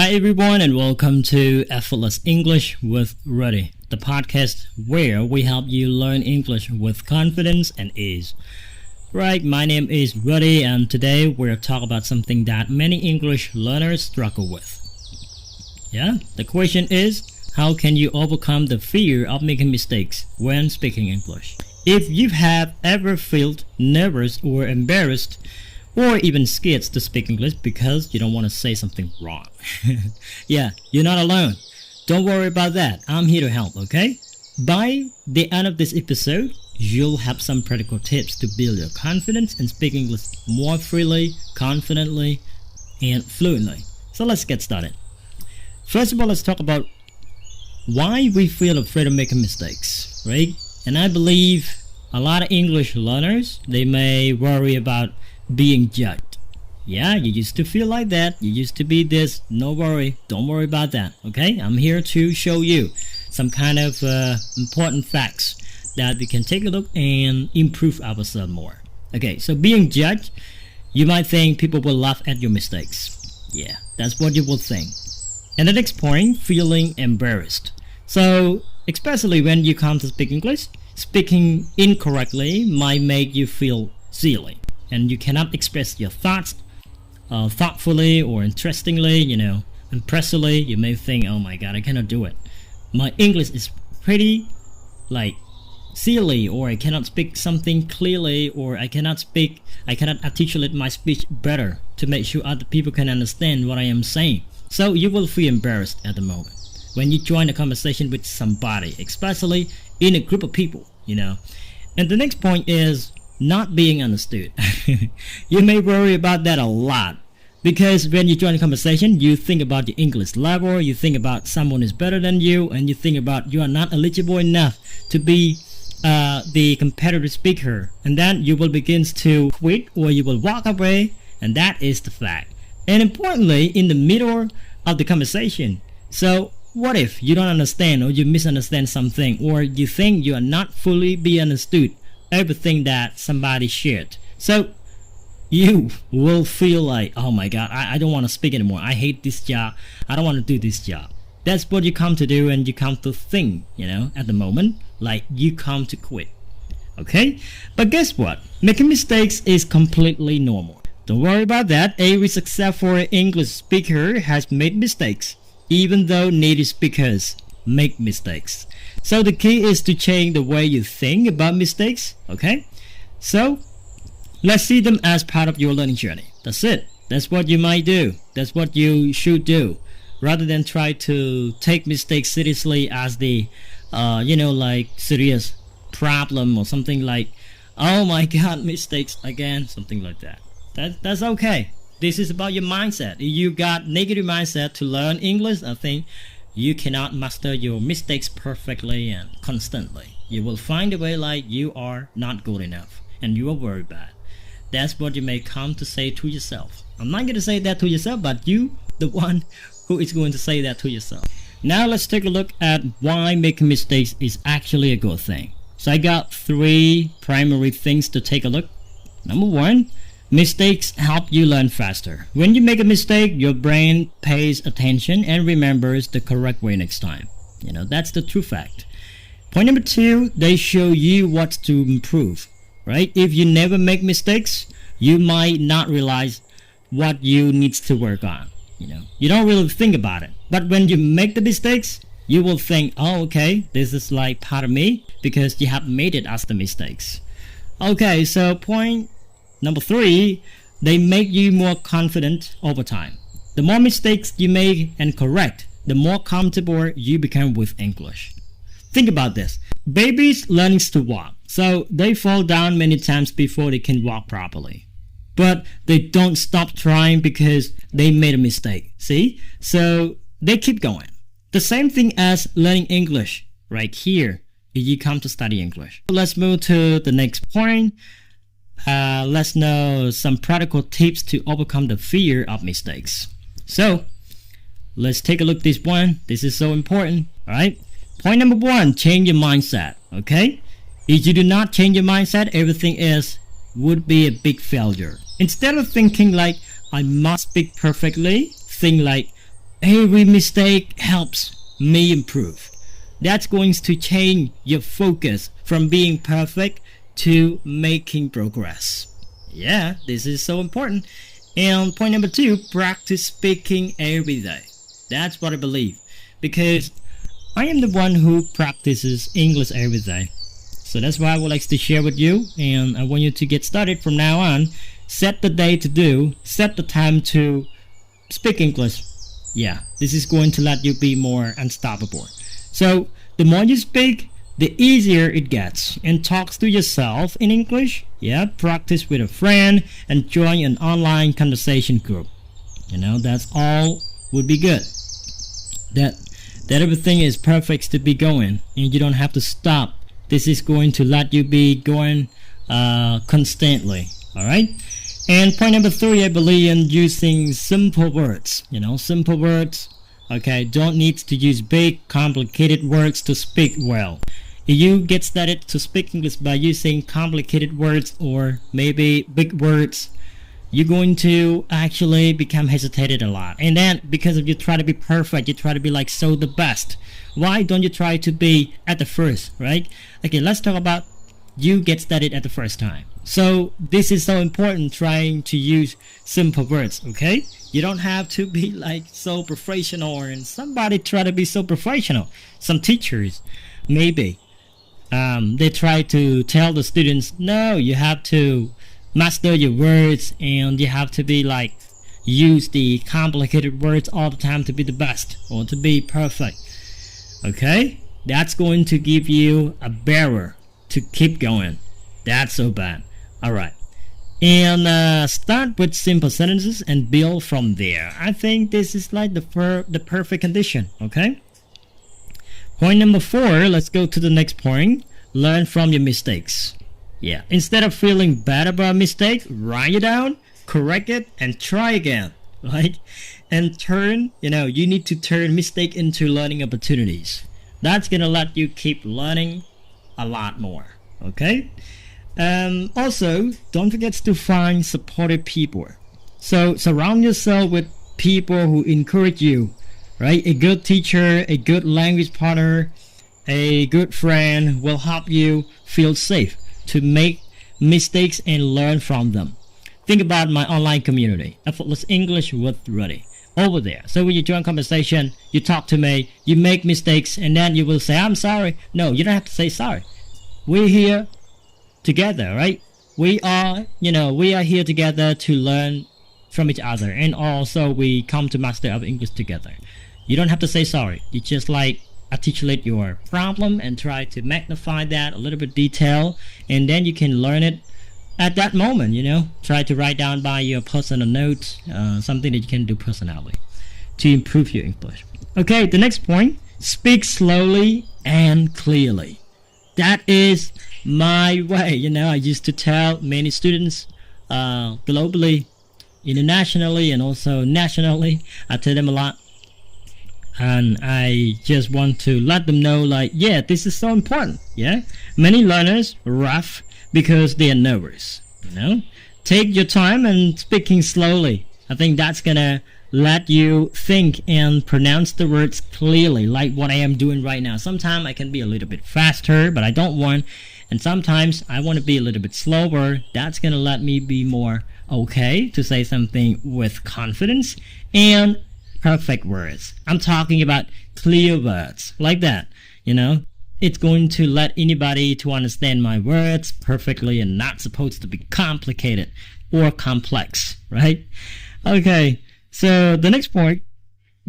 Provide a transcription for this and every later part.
Hi everyone and welcome to Effortless English with Ruddy, the podcast where we help you learn English with confidence and ease. Right, my name is Ruddy and today we'll talk about something that many English learners struggle with. Yeah, the question is, how can you overcome the fear of making mistakes when speaking English? If you have ever felt nervous or embarrassed or even scared to speak English because you don't want to say something wrong. Yeah, you're not alone. Don't worry about that. I'm here to help, okay? By the end of this episode, you'll have some practical tips to build your confidence and speak English more freely, confidently, and fluently. So let's get started. First of all, let's talk about why we feel afraid of making mistakes, right? And I believe a lot of English learners, they may worry about being judged. Yeah, you used to feel like that. You used to be this. No worry. Don't worry about that. Okay? I'm here to show you some kind of important facts that we can take a look and improve ourselves more. Okay, so being judged, you might think people will laugh at your mistakes. Yeah, that's what you will think. And the next point, feeling embarrassed. So, especially when you come to speak English, speaking incorrectly might make you feel silly. And you cannot express your thoughts thoughtfully or interestingly, impressively. You may think, oh my god, I cannot do it. My English is pretty silly, or I cannot speak something clearly, or I cannot articulate my speech better to make sure other people can understand what I am saying. So you will feel embarrassed at the moment when you join a conversation with somebody, especially in a group of people, And the next point is not being understood. You may worry about that a lot because when you join a conversation, you think about your English level, you think about someone is better than you, and you think about you are not eligible enough to be the competitive speaker, and then you will begin to quit or you will walk away, and that is the fact. And importantly, in the middle of the conversation, so what if you don't understand or you misunderstand something, or you think you are not fully be understood everything that somebody shared? So you will feel like, oh my god, I don't want to speak anymore. I hate this job. I don't want to do this job. That's what you come to do, and you come to think, at the moment, like you come to quit. Okay? But guess what? Making mistakes is completely normal. Don't worry about that. Every successful English speaker has made mistakes, even though native speakers make mistakes. So the key is to change the way you think about mistakes, okay? So let's see them as part of your learning journey. That's it. That's what you might do. That's what you should do. Rather than try to take mistakes seriously as the, serious problem or something like, oh my god, mistakes again, something like that. That's okay. This is about your mindset. If you got negative mindset to learn English, I think you cannot master your mistakes perfectly and constantly. You will find a way like you are not good enough and you are very bad. That's what you may come to say to yourself. I'm not going to say that to yourself, but you, the one who is going to say that to yourself. Now let's take a look at why making mistakes is actually a good thing. So I got 3 primary things to take a look. Number 1, mistakes help you learn faster. When you make a mistake, your brain pays attention and remembers the correct way next time. That's the true fact. Point number 2, they show you what to improve, right? If you never make mistakes, you might not realize what you need to work on. You don't really think about it. But when you make the mistakes, you will think, oh, okay, this is like part of me because you have made it as the mistakes. Okay, so point number 3, they make you more confident over time. The more mistakes you make and correct, the more comfortable you become with English. Think about this. Babies learning to walk, so they fall down many times before they can walk properly. But they don't stop trying because they made a mistake. See? So they keep going. The same thing as learning English right here if you come to study English. Let's move to the next point. Let's know some practical tips to overcome the fear of mistakes. So let's take a look at this one. This is so important. All right. Point number 1, change your mindset. Okay. If you do not change your mindset, everything else would be a big failure. Instead of thinking like I must speak perfectly, think like Every mistake helps me improve. That's going to change your focus from being perfect to making progress. Yeah, this is so important. And point number 2, practice speaking every day. That's what I believe. Because I am the one who practices English every day. So that's why I would like to share with you. And I want you to get started from now on. Set the day to do. Set the time to speak English. Yeah, this is going to let you be more unstoppable. So the more you speak, the easier it gets. And talk to yourself in English. Yeah, practice with a friend and join an online conversation group. That's all would be good. That everything is perfect to be going, and you don't have to stop. This is going to let you be going constantly. All right. And point number 3, I believe in using simple words. Simple words. Okay, don't need to use big, complicated words to speak well. If you get started to speak English by using complicated words or maybe big words, you're going to actually become hesitated a lot. And then because of you try to be perfect, you try to be like so the best. Why don't you try to be at the first, right? Okay, let's talk about you get started at the first time. So this is so important, trying to use simple words, okay? You don't have to be like so professional, and somebody try to be so professional. Some teachers, maybe, they try to tell the students, no, you have to master your words and you have to be like use the complicated words all the time to be the best or to be perfect. Okay, that's going to give you a barrier to keep going. That's so bad. All right, and start with simple sentences and build from there. I think this is like the perfect condition. Okay, point number 4, let's go to the next point. Learn from your mistakes. Yeah, instead of feeling bad about a mistake, write it down, correct it, and try again, right? And turn, you need to turn mistake into learning opportunities. That's gonna let you keep learning a lot more, okay? Also, don't forget to find supportive people. So surround yourself with people who encourage you, right? A good teacher, a good language partner, a good friend will help you feel safe to make mistakes and learn from them. Think about my online community, Effortless English with Rudy, over there. So when you join conversation, you talk to me, you make mistakes, and then you will say, I'm sorry. No, you don't have to say sorry. We're here together, right? We are here together to learn from each other, and also we come to master our English together. You don't have to say sorry. You just like articulate your problem and try to magnify that a little bit detail, and then you can learn it at that moment. Try to write down by your personal notes, something that you can do personally to improve your English. Okay, the next point, speak slowly and clearly. That is my way. I used to tell many students globally, internationally, and also nationally. I tell them a lot. And I just want to let them know, like, yeah, this is so important. Yeah, many learners rough because they are nervous. Take your time and speaking slowly. I think that's gonna let you think and pronounce the words clearly, like what I am doing right now. Sometimes I can be a little bit faster, but I don't want. And sometimes I want to be a little bit slower. That's gonna let me be more okay to say something with confidence and perfect words. I'm talking about clear words like that. It's going to let anybody to understand my words perfectly and not supposed to be complicated or complex, right? Okay, so the next point,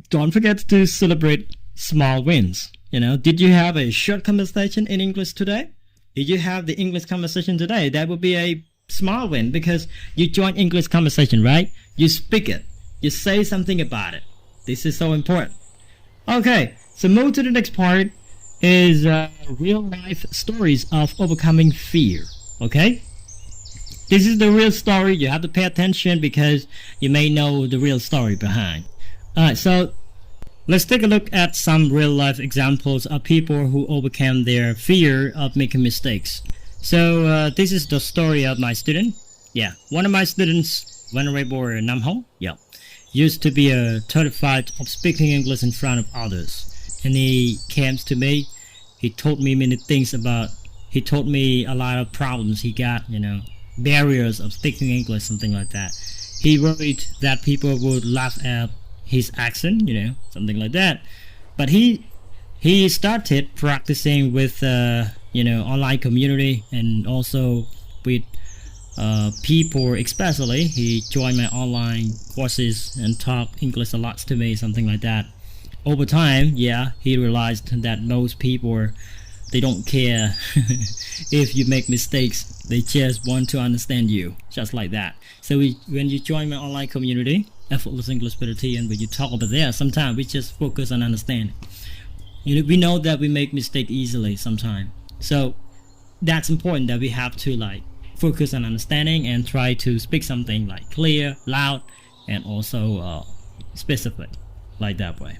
don't forget to celebrate small wins. Did you have a short conversation in English today? Did you have the English conversation today? That would be a small win because you join English conversation, right? You speak it. You say something about it. This is so important. Okay, so move to the next part is real life stories of overcoming fear. Okay, this is the real story. You have to pay attention because you may know the real story behind. Alright, so let's take a look at some real life examples of people who overcame their fear of making mistakes. So this is the story of my student. Yeah, one of my students, Venerable Nam Hong. Yeah. used to be terrified of speaking English in front of others. And he came to me. He told me many things about. He told me a lot of problems he got. Barriers of speaking English, something like that. He worried that people would laugh at his accent, something like that. But he started practicing with online community, and also with people, especially he joined my online courses and talked English a lot to me, something like that. Over time, he realized that most people, they don't care if you make mistakes. They just want to understand you, just like that. So when you join my online community, Effortless English Ability, and when you talk over there, sometimes we just focus on understanding. We know that we make mistakes easily sometimes. So that's important, that we have to focus on understanding and try to speak something clear, loud, and also specific, like that way.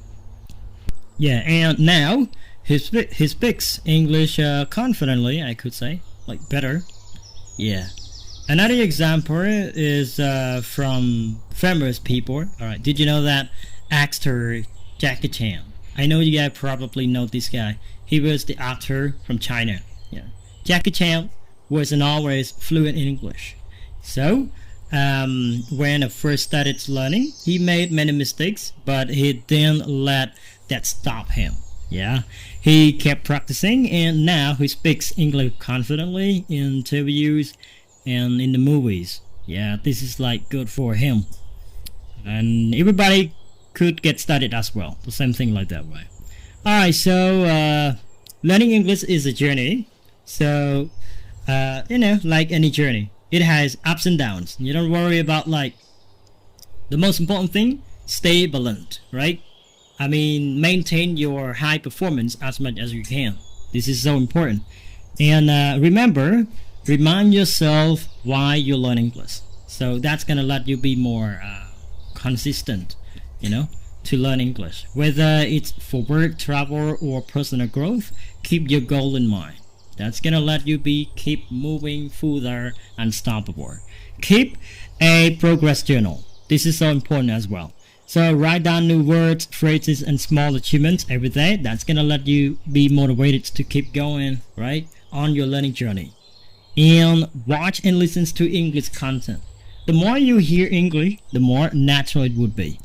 Yeah, and now he speaks English confidently, I could say, better. Yeah. Another example is from famous people. Alright, did you know that actor Jackie Chan? I know you guys probably know this guy. He was the actor from China. Yeah. Jackie Chan wasn't always fluent in English. So, when I first started learning, he made many mistakes, but he didn't let that stop him. Yeah, he kept practicing, and now he speaks English confidently in interviews and in the movies. Yeah, this is good for him, and everybody could get started as well. The same thing like that way. Alright, so learning English is a journey. So like any journey, it has ups and downs. You don't worry about the most important thing. Stay balanced, right? I mean, maintain your high performance as much as you can. This is so important. And remember, remind yourself why you learn English. So that's gonna let you be more consistent, to learn English. Whether it's for work, travel, or personal growth, keep your goal in mind. That's gonna let you keep moving further, unstoppable. Keep a progress journal. This is so important as well. So write down new words, phrases, and small achievements every day. That's gonna let you be motivated to keep going, right, on your learning journey. And watch and listen to English content. The more you hear English, the more natural it would be.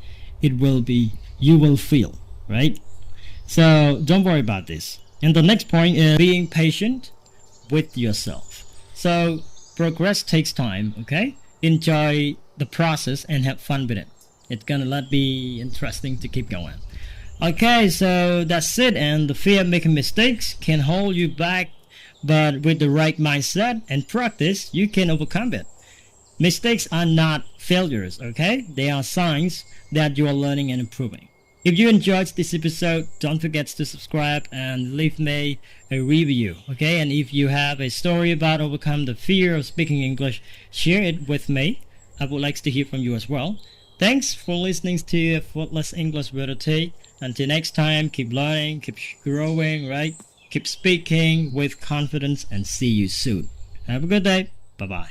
You will feel, right? So don't worry about this. And the next point is being patient with yourself. So progress takes time, okay? Enjoy the process and have fun with it. It's gonna be interesting to keep going. Okay, so that's it. And the fear of making mistakes can hold you back, but with the right mindset and practice, you can overcome it. Mistakes are not failures, okay? They are signs that you are learning and improving. If you enjoyed this episode, don't forget to subscribe and leave me a review, okay? And if you have a story about overcome the fear of speaking English, share it with me. I would like to hear from you as well. Thanks for listening to Effortless English Ability. Until next time, keep learning, keep growing, right? Keep speaking with confidence, and see you soon. Have a good day. Bye-bye.